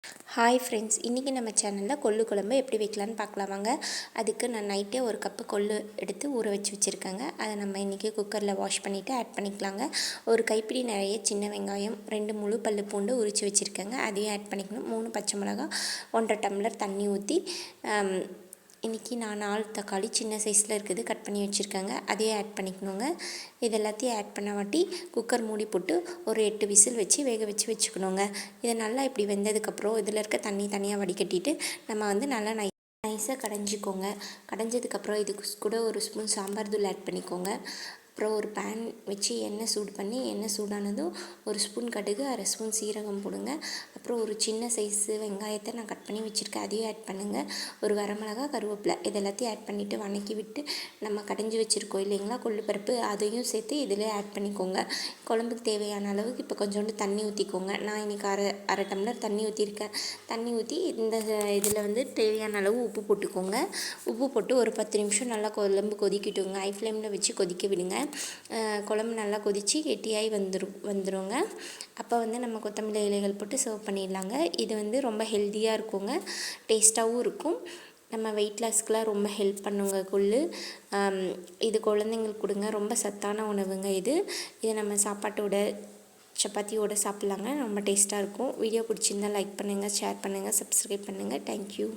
Hi friends, இன்றைக்கி நம்ம சேனலில் கொள்ளு குழம்பு எப்படி வைக்கலான்னு பார்க்கலாம் வாங்க. அதுக்கு நான் நைட்டே ஒரு கப்பு கொள்ளு எடுத்து ஊற வச்சு வச்சுருக்கேங்க. அதை நம்ம இன்றைக்கி குக்கரில் வாஷ் பண்ணிவிட்டு ஆட் பண்ணிக்கலாங்க. ஒரு கைப்பிடி நிறைய சின்ன வெங்காயம், 2 முழு பல்லு பூண்டு உரித்து வச்சுருக்கேங்க, அதையும் ஆட் பண்ணிக்கணும். 3 பச்சை மிளகா, 1.5 டம்ளர் தண்ணி ஊற்றி இன்றைக்கி நான் 4 தக்காளி சின்ன சைஸில் இருக்குது கட் பண்ணி வச்சுருக்கேங்க, அதையும் ஆட் பண்ணிக்கணுங்க. இது எல்லாத்தையும் ஆட் பண்ண வாட்டி குக்கர் மூடி போட்டு ஒரு 8 விசில் வச்சு வேக வச்சுக்கணுங்க. இதை நல்லா இப்படி வெந்ததுக்கப்புறம் இதில் இருக்க தண்ணி தனியாக வடிகட்டிட்டு நம்ம நல்லா நைஸாக கடைஞ்சிக்கோங்க. கடைஞ்சதுக்கப்புறம் இதுக்கு கூட ஒரு ஸ்பூன் சாம்பார் தூள் ஆட் பண்ணிக்கோங்க. அப்புறம் ஒரு பேன் வச்சு எண்ணெய் சூடு பண்ணி, எண்ணெய் சூடானதும் ஒரு ஸ்பூன் கடுகு, 1/2 ஸ்பூன் சீரகம் போடுங்க. அப்புறம் ஒரு சின்ன சைஸு வெங்காயத்தை நான் கட் பண்ணி வச்சுருக்கேன், அதையும் ஆட் பண்ணுங்கள். ஒரு வரமிளகா, கருவேப்பிலை இது எல்லாத்தையும் ஆட் பண்ணிவிட்டு வதக்கி விட்டு நம்ம கடைஞ்சி வச்சுருக்கோம் இல்லைங்களா கொள்ளுப்பருப்பு, அதையும் சேர்த்து இதில் ஆட் பண்ணிக்கோங்க. குழம்புக்கு தேவையான அளவுக்கு இப்போ கொஞ்சோண்டு தண்ணி ஊற்றிக்கோங்க. நான் இன்றைக்கி அரை டம்ளர் தண்ணி ஊற்றிருக்கேன். தண்ணி ஊற்றி இந்த இதில் தேவையான அளவு உப்பு போட்டுக்கோங்க. உப்பு போட்டு ஒரு 10 நிமிஷம் நல்லா குழம்பு கொதிக்கிட்டுங்க. ஹை ஃப்ளேமில் வச்சு கொதிக்க விடுங்க. குழம்பு நல்லா கொதித்து கெட்டியாகி வந்துருங்க. அப்போ நம்ம கொத்தமல்லி இலைகள் போட்டு சர்வ் பண்ணிடலாங்க. இது ரொம்ப ஹெல்த்தியாக இருக்குங்க, டேஸ்ட்டாகவும் இருக்கும். நம்ம வெயிட் லாஸ்க்கெலாம் ரொம்ப ஹெல்ப் பண்ணுங்க கொள்ளு. இது குழந்தைங்களுக்கு கொடுங்க, ரொம்ப சத்தான உணவுங்க இது. நம்ம சாப்பாட்டோட சப்பாத்தியோடு சாப்பிட்லாங்க, ரொம்ப டேஸ்ட்டாக இருக்கும். வீடியோ பிடிச்சிருந்தால் லைக் பண்ணுங்கள், ஷேர் பண்ணுங்கள், சப்ஸ்கிரைப் பண்ணுங்கள். தேங்க்யூ.